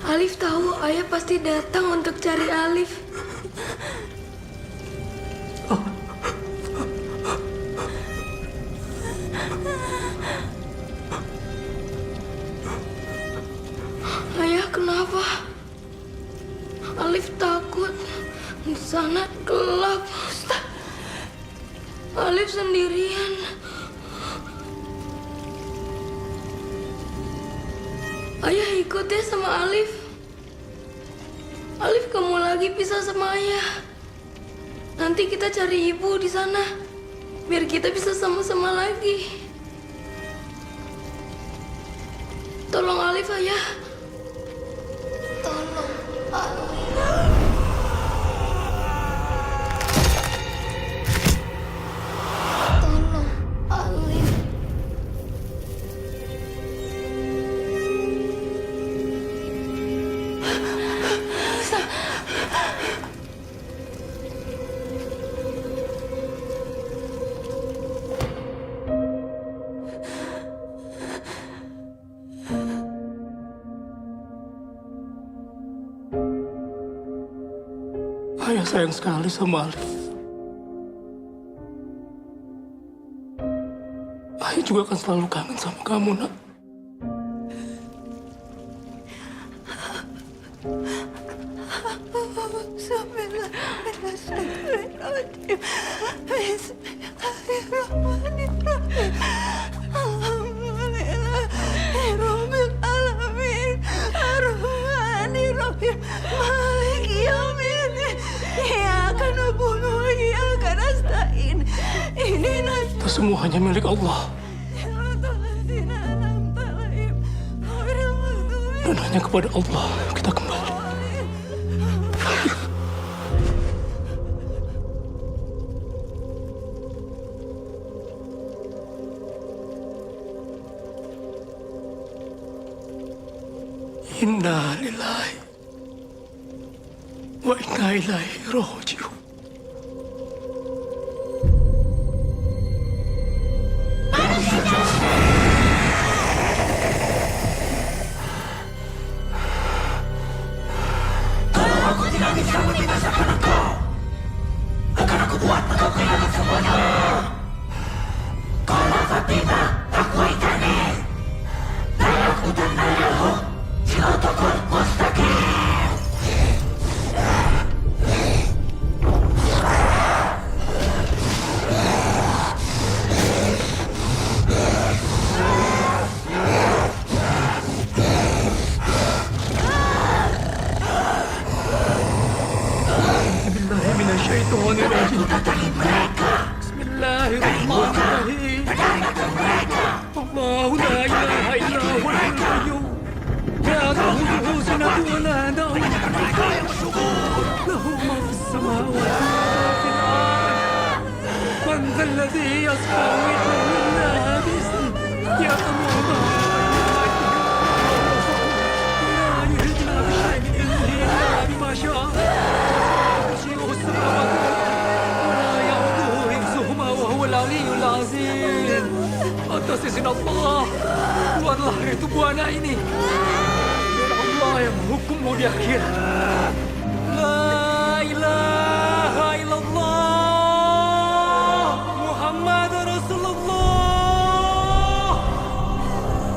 Alif tahu ayah pasti datang untuk cari Alif. Ayah kenapa? Alif takut. Di sana gelap. Alif sendirian. Ayah ikut ya sama Alif. Alif kamu lagi pisah sama ayah. Nanti kita cari ibu di sana. Biar kita bisa sama-sama lagi. Tolong Alif ayah. Tolong Alif. Tolong Alif. Ayah sayang sekali sama Alif. Ayah juga akan selalu kangen sama kamu, nak. Itu semua hanya milik Allah. Dan hanya kepada Allah kita kembali. Inna lillahi wa inna ilaihi raji'un. Bismillahirrahmanirrahim. Allahu la ilaha illa huwal hayyul qayyum. La ta'khudhuhu sinatun wa la nawm. Lahu ma fis samawati wa ma fil ard. Man dhal ladhi yashfa'u illa bi'iznihi. Ya'lamu ma la yuhituna bi shay'in min ilmihi illa bima sha'a. Yusi'u as-samawati Aliyul Azim. Atas izin Allah, keluarlah dari tubuh anak ini. Biar Allah yang menghukummu di akhirat. La ilaha illallah Muhammad Rasulullah.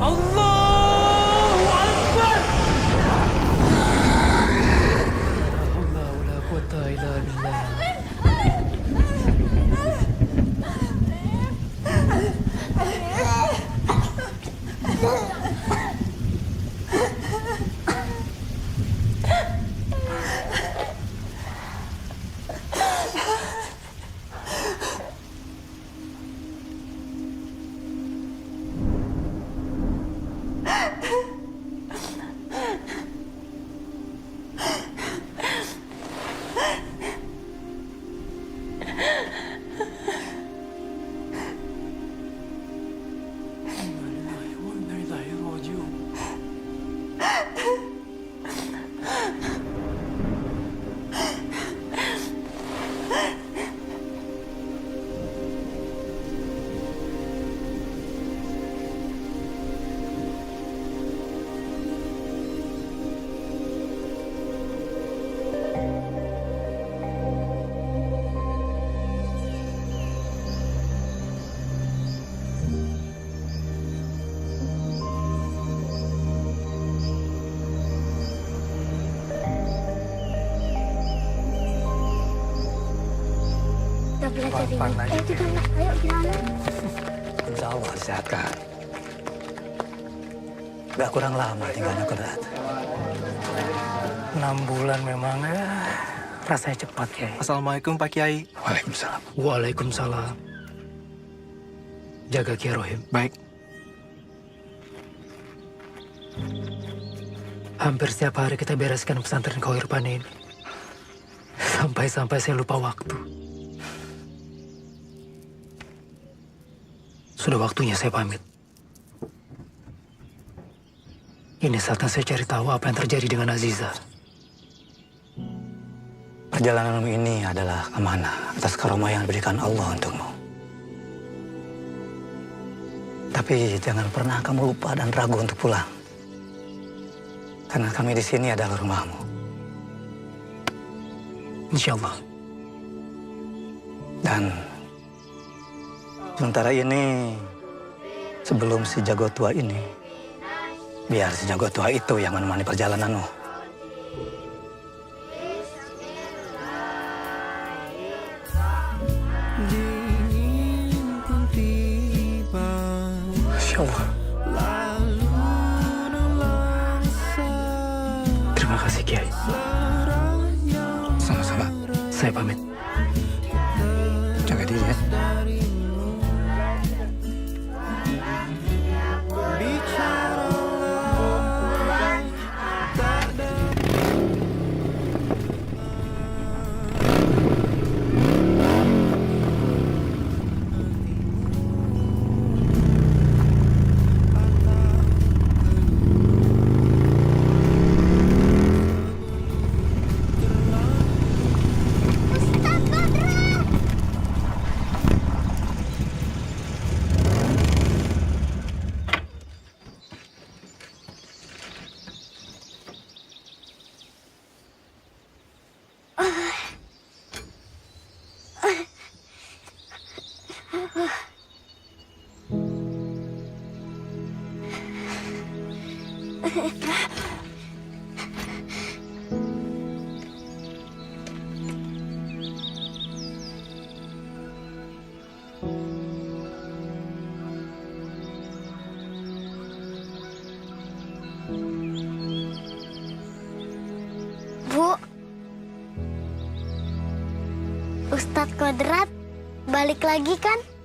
Allahu Akbar. La quwwata illa billah. Pelan-pelan aja. Itu kan, ayo gimana? Insya Allah sehat, Kak. Gak kurang lama tinggalnya Kodrat. 6 bulan memang ya. Rasanya cepat, Kiai. Assalamualaikum, Pak Kiai. Waalaikumsalam. Waalaikumsalam. Jaga Kiai Rohim. Baik. Hampir setiap hari kita bereskan pesantren Khairpan ini. Sampai-sampai saya lupa waktu. Sudah waktunya saya pamit. Ini saatnya saya cari tahu apa yang terjadi dengan Aziza. Perjalananmu ini adalah amanah atas karomah yang diberikan Allah untukmu. Tapi jangan pernah kamu lupa dan ragu untuk pulang. Karena kami di sini adalah rumahmu. Insya Allah. Dan sementara ini, sebelum si jago tua ini, biar si jago tua itu yang menemani perjalananmu. Insya Allah. Terima kasih, Kiai. Sama-sama. Saya pamit. Jaga diri ya. Bu, Ustadz Kodrat balik lagi kan?